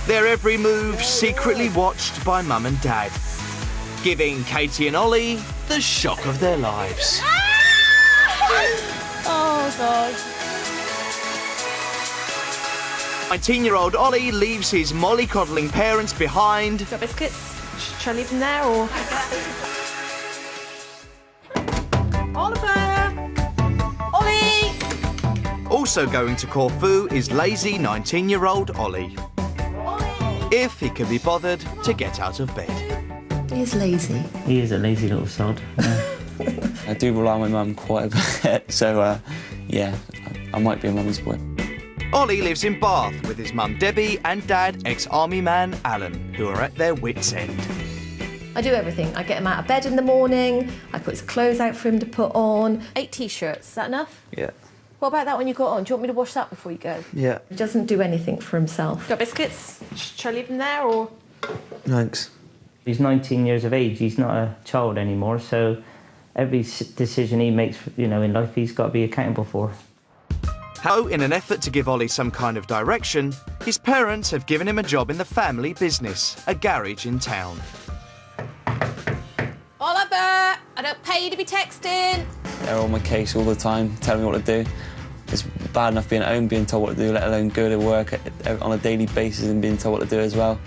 Their every move secretly watched by Mum and Dad, giving Katie and Ollie the shock of their lives. Oh, God. 19-year-old Ollie leaves his mollycoddling parents behind. Got biscuits? Shall I leave them there, or...? Oliver! Ollie! Also going to Corfu is lazy 19-year-old Ollie. If he can be bothered to get out of bed. He is lazy. He is a lazy little sod. Yeah. I do rely on my mum quite a bit, so yeah, I might be a mummy's boy. Ollie lives in Bath with his mum Debbie and dad, ex-army man Alan, who are at their wits' end. I do everything. I get him out of bed in the morning, I put his clothes out for him to put on. 8 T-shirts, is that enough? Yeah. What about that one you got on? Do you want me to wash that before you go? Yeah. He doesn't do anything for himself. Got biscuits? Shall I leave them there, or...? Thanks. He's 19 years of age. He's not a child anymore, so every decision he makes, you know, in life, he's got to be accountable for. How, in an effort to give Ollie some kind of direction, his parents have given him a job in the family business, a garage in town. Oliver! I don't pay you to be texting. They're on my case all the time, telling me what to do. It's bad enough being at home, being told what to do, let alone go to work on a daily basis and being told what to do as well.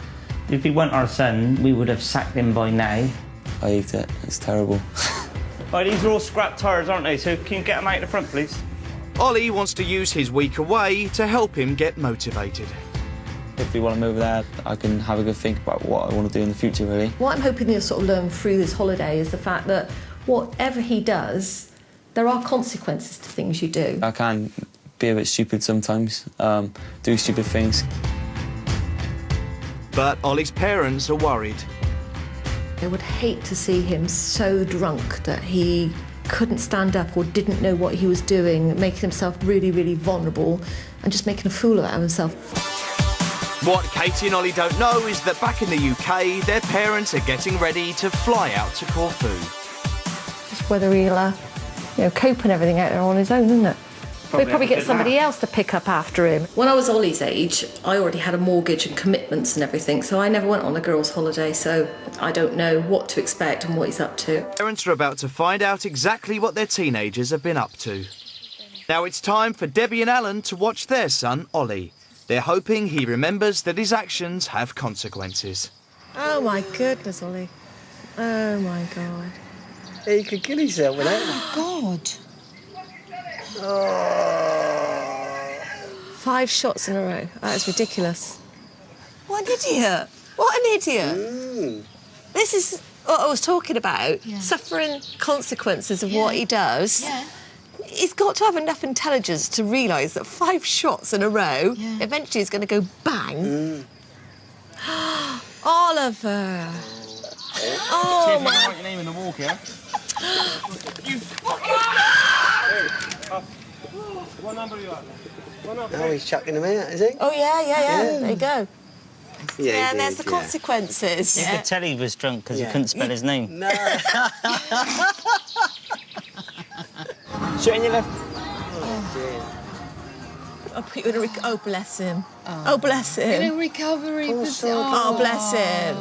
If he weren't our son, we would have sacked him by now. I hate it. It's terrible. Oh, these are all scrap tyres, aren't they? So can you get them out the front, please? Ollie wants to use his week away to help him get motivated. Hopefully while I'm over there, I can have a good think about what I want to do in the future, really. What I'm hoping he'll sort of learn through this holiday is the fact that whatever he does, there are consequences to things you do. I can be a bit stupid sometimes, do stupid things. But Ollie's parents are worried. I would hate to see him so drunk that he couldn't stand up or didn't know what he was doing, making himself really, really vulnerable and just making a fool out of himself. What Katie and Ollie don't know is that back in the UK, their parents are getting ready to fly out to Corfu. Just whether he'll, cope and everything out there on his own, isn't it? We'll probably get somebody else to pick up after him. When I was Ollie's age, I already had a mortgage and commitments and everything, so I never went on a girls' holiday, so I don't know what to expect and what he's up to. Parents are about to find out exactly what their teenagers have been up to. Now it's time for Debbie and Alan to watch their son, Ollie. They're hoping he remembers that his actions have consequences. Oh, my goodness, Ollie. Oh, my God. Yeah, you could kill yourself with that. Oh, God. Oh. 5 shots in a row. That is ridiculous. What an idiot. What an idiot. This is what I was talking about, suffering consequences of what he does. Yeah. He's got to have enough intelligence to realise that 5 shots in a row eventually is going to go bang. Oliver. Oh, my... Write your name in the walk, yeah? You fucking... What number are you at? Oh, he's chucking them out, is he? Oh, yeah. There you go. Yeah, and there's the consequences. You could tell he was drunk because he couldn't spell his name. No. Shoot in your left. Oh, dear. I'll put you in a... Oh, bless him. Oh, bless him. In a recovery position. Oh, bless him.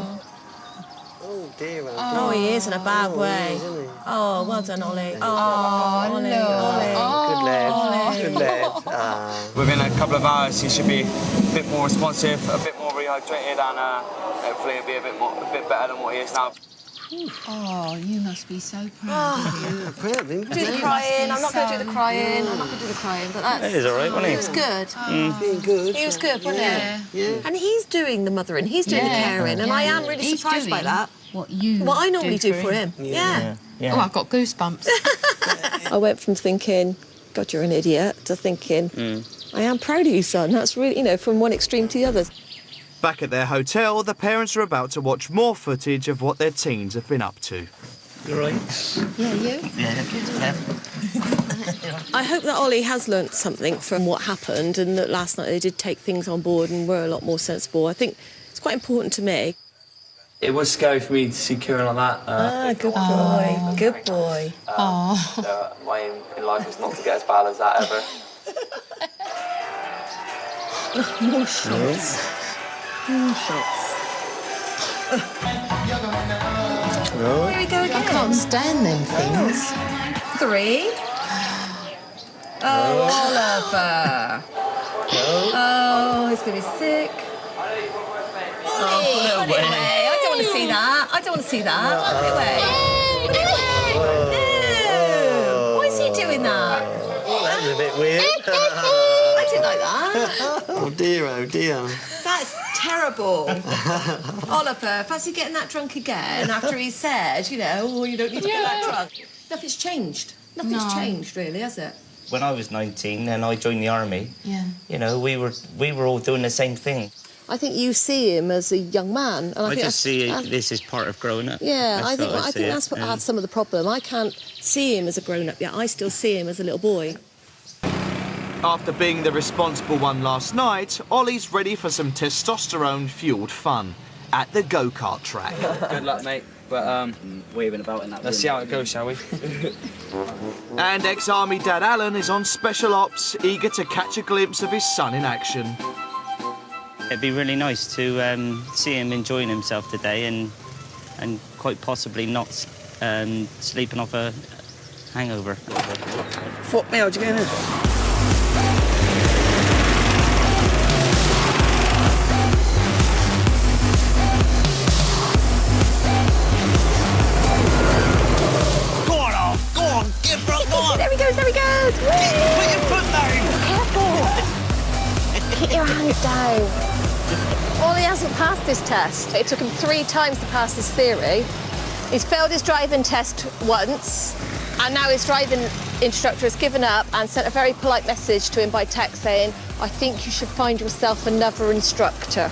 Oh, dear. Oh, he is in a bad way. Isn't he? Oh, well done, Ollie. Oh, Ollie. no. Ollie. Good lad. Good lad. Within a couple of hours, he should be a bit more responsive, a bit more rehydrated, and hopefully he'll be a bit better than what he is now. Oh, you must be so proud of you. Yeah, proud of him. Do the crying. I'm not going to do the crying. But that's... It is all right, wasn't he? He was good. Being good. He was good, wasn't he? Yeah. And he's doing the mothering, he's doing the caring, and I am really He's surprised by doing that. What I normally do for him. Yeah. Oh, I've got goosebumps. I went from thinking, God, you're an idiot, to thinking, I am proud of you, son. That's really, from one extreme to the other. Back at their hotel, the parents are about to watch more footage of what their teens have been up to. You all right? Yeah, you? Yeah. I hope that Ollie has learnt something from what happened and that last night they did take things on board and were a lot more sensible. I think it's quite important to me. It was scary for me to see Kieran like that. Good boy. Good boy. My aim in life is not to get as bad as that ever. More shots. Here we go I again. can't stand them things. 3. Oh, Oliver. Oh, he's going to be sick. Oh, put it away. I don't want to see that. I don't want to see that. Put it away. Put it away. Ew. Why is he doing that? Oh, that was a bit weird. I didn't like that. Oh dear, oh dear. That's terrible. Oliver, fancy getting that drunk again after he said, you know, oh, you don't need to get that drunk. Nothing's changed. Nothing's changed, really, has it? When I was 19 and I joined the army, you know, we were all doing the same thing. I think you see him as a young man. And I think just see this as part of growing up. Yeah, I think see it. that's what I have some of the problem. I can't see him as a grown-up yet. I still see him as a little boy. After being the responsible one last night, Ollie's ready for some testosterone-fuelled fun at the go-kart track. Good luck, mate. But, waving about in that let's see how it goes, shall we? And ex-army dad Alan is on special ops, eager to catch a glimpse of his son in action. It'd be really nice to see him enjoying himself today and quite possibly not sleeping off a hangover. Fuck me, how'd you get in? There he goes, there he goes! Put your foot down! Careful! Keep your hands down. Ollie hasn't passed his test. It took him 3 times to pass his theory. He's failed his driving test once, and now his driving instructor has given up and sent a very polite message to him by text saying, I think you should find yourself another instructor.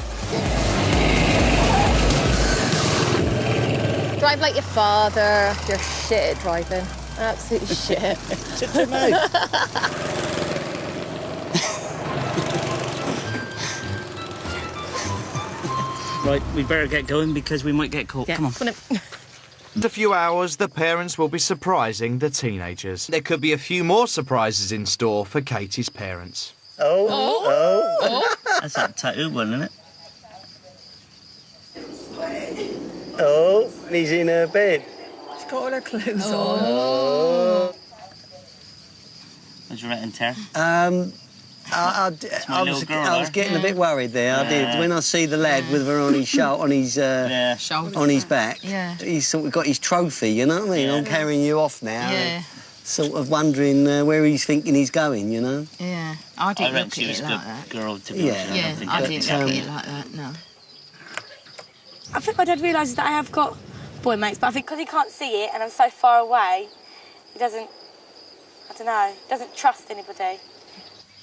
Drive like your father. You're shit at driving. Absolutely shit. Right, we better get going because we might get caught. Yeah. Come on. In a few hours, the parents will be surprising the teenagers. There could be a few more surprises in store for Katie's parents. That's that tattoo one, isn't it? Oh, he's in her bed. She's got all her clothes on. What do you reckon, Ter? I was getting a bit worried there. I did. When I see the lad with her on his on his back, he's sort of got his trophy. You know what I mean? I'm carrying you off now. Yeah. Sort of wondering where he's thinking he's going. You know? Yeah. I didn't reckon look she at was it a like good that. girl, to be Yeah. honest. Yeah, think I that- didn't look at it like that, no. I think my dad realises that I have got boy mates, but I think because he can't see it and I'm so far away, he doesn't, I don't know, doesn't trust anybody.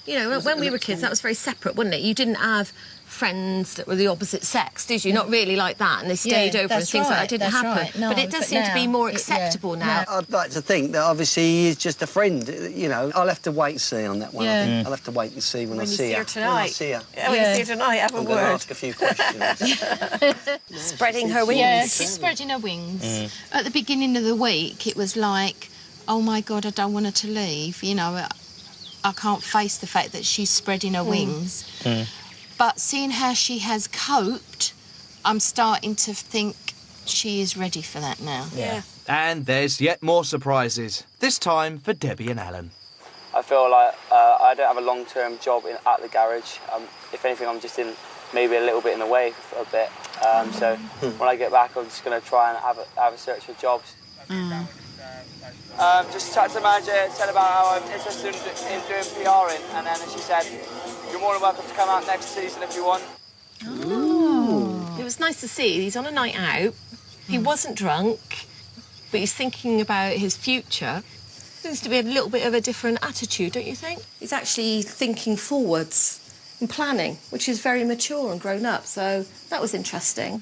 You know, when we were kids, that was very separate, wasn't it? You didn't have friends that were the opposite sex, did you? Not really like that, and they stayed over and that's things like that right, didn't that's happen. right. No, but it does but seem to be now, more yeah, acceptable now. I'd like to think that obviously he is just a friend. You know, I'll have to wait and see on that one. I think. I'll have to wait and see when I see her. When I see her. When you see her tonight, have a I'm going to word. ask a few questions. Spreading her wings. Yeah, she's spreading her wings. At the beginning of the week, it was like, oh my God, I don't want her to leave. You know, I can't face the fact that she's spreading her wings. But seeing how she has coped, I'm starting to think she is ready for that now. Yeah. And there's yet more surprises, this time for Debbie and Alan. I feel like I don't have a long-term job at the garage. If anything, I'm just in maybe a little bit in the way for a bit. So when I get back, I'm just going to try and have a search for jobs. Just chat to the manager, said about how I'm interested in doing PRing, and then she said, you're more than welcome to come out next season if you want. It was nice to see. He's on a night out. He wasn't drunk, but he's thinking about his future. Seems to be a little bit of a different attitude, don't you think? He's actually thinking forwards and planning, which is very mature and grown up, so that was interesting.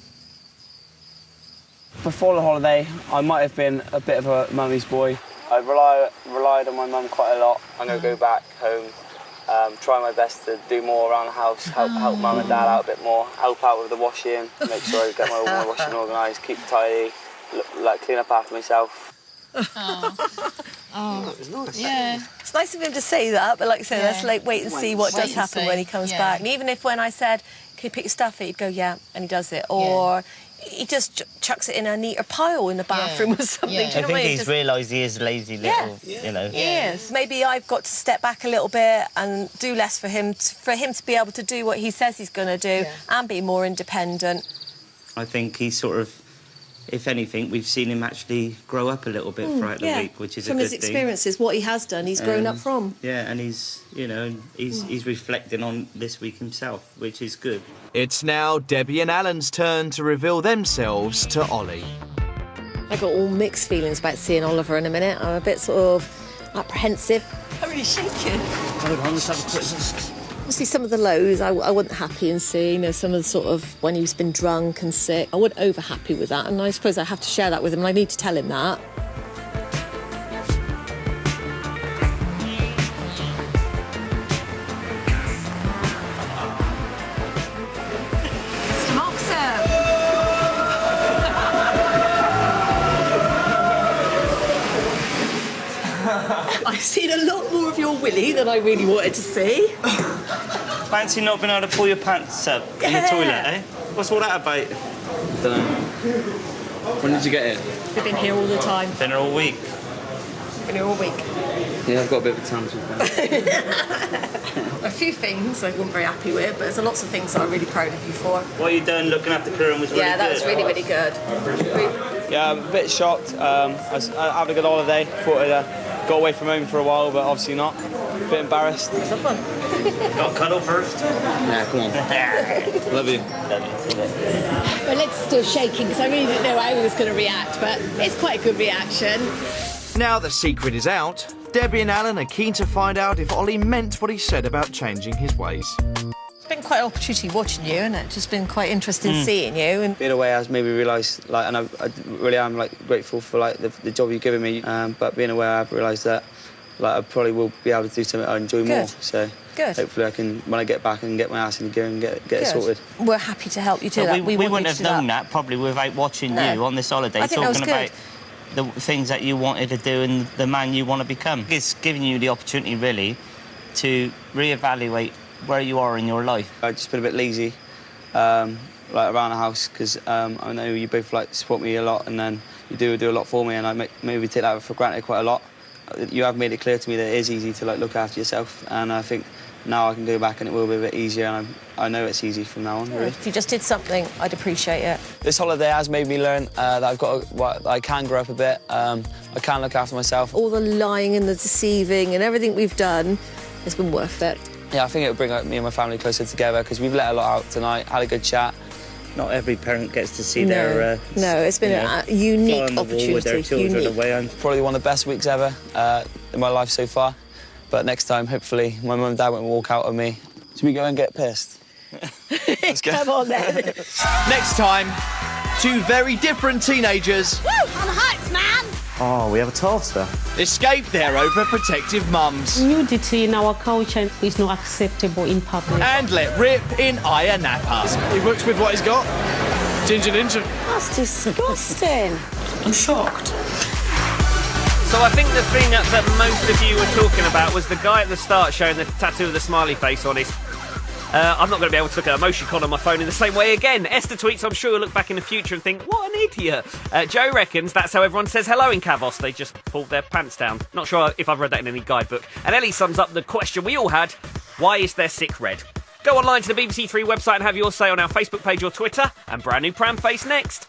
Before the holiday, I might have been a bit of a mummy's boy. I relied on my mum quite a lot. I'm going to go back home, try my best to do more around the house, help mum and dad out a bit more, help out with the washing, make sure I get all my washing organised, keep tidy, clean up after myself. That was nice. Yeah. It's nice of him to say that, but like I said, let's wait and see what Wait does and happen see. when he comes Yeah. back. And even if when I said, can you pick your stuff up? He'd go, yeah, and he does it. Or he just chucks it in a neater pile in the bathroom or something. Yeah. Do you know I what I think mean? he's realised he is lazy little, you know. Yes. Maybe I've got to step back a little bit and do less for him to be able to do what he says he's going to do and be more independent. I think he's sort of, if anything, we've seen him actually grow up a little bit throughout the week, which is from a good his thing. experiences, what he has done, he's grown up from. Yeah, and he's, you know, he's reflecting on this week himself, which is good. It's now Debbie and Alan's turn to reveal themselves to Ollie. I got all mixed feelings about seeing Oliver in a minute. I'm a bit sort of apprehensive. I'm really shaking. Hold on, let's have a quick look. Obviously, some of the lows I wasn't happy in seeing. Some of the sort of when he's been drunk and sick. I wasn't over happy with that, and I suppose I have to share that with him, and I need to tell him that. Mr. Moxham. I've seen a lot more of your Willie than I really wanted to see. Fancy not being able to pull your pants up in the toilet, eh? What's all that about? Don't know. When did you get here? We've been here all the time. Been here all week. Been here all week. Yeah, I've got a bit of a tan to A few things I wasn't very happy with, but there's lots of things that I'm really proud of you for. What you done looking after Kieran was really good. Yeah, that was really, really good. Yeah, I'm a bit shocked. I was having a good holiday. Thought I'd got away from home for a while, but obviously not. A bit embarrassed. It's fun. Got a cuddle first? Yeah, come on. Love you. My leg's still shaking because I really didn't know how he was going to react, but it's quite a good reaction. Now the secret is out, Debbie and Alan are keen to find out if Ollie meant what he said about changing his ways. It's been quite an opportunity watching you, and it's just been quite interesting seeing you. And Being away has made me realise, like, and I really am grateful for the job you've given me. But being away, I've realised that I probably will be able to do something I enjoy more. So hopefully I can, when I get back, I can get my ass in gear and get it sorted. We're happy to help you do that. We wouldn't have known that probably without watching you on this holiday, talking about the things that you wanted to do and the man you want to become. It's giving you the opportunity, really, to reevaluate where you are in your life. I've just been a bit lazy, around the house, because I know you both support me a lot, and then you do a lot for me, and I maybe take that for granted quite a lot. You have made it clear to me that it is easy to look after yourself, and I think now I can go back and it will be a bit easier, and I know it's easy from now on, really. If you just did something, I'd appreciate it. This holiday has made me learn that I can grow up a bit. I can look after myself. All the lying and the deceiving and everything we've done has been worth it. Yeah, I think it will bring me and my family closer together, because we've let a lot out tonight, had a good chat. Not every parent gets to see their it's been a unique opportunity. With their children away. Probably one of the best weeks ever in my life so far. But next time, hopefully, my mum and dad won't walk out on me. Should we go and get pissed? Let's go. Come on, then. Next time, two very different teenagers Woo! On the heights, man! Oh, we have a toaster. escape their overprotective mums Nudity in our culture is not acceptable in public. and let rip in Ayia Napa. He works with what he's got. Ginger ninja. That's disgusting. I'm shocked. So I think the thing that most of you were talking about was the guy at the start showing the tattoo of the smiley face on his. I'm not going to be able to look at emoticon on my phone in the same way again. Esther tweets, I'm sure you'll look back in the future and think, what an idiot. Joe reckons that's how everyone says hello in Kavos. They just pull their pants down. Not sure if I've read that in any guidebook. And Ellie sums up the question we all had, why is there sick red? Go online to the BBC Three website and have your say on our Facebook page or Twitter. And brand new Pram Face next.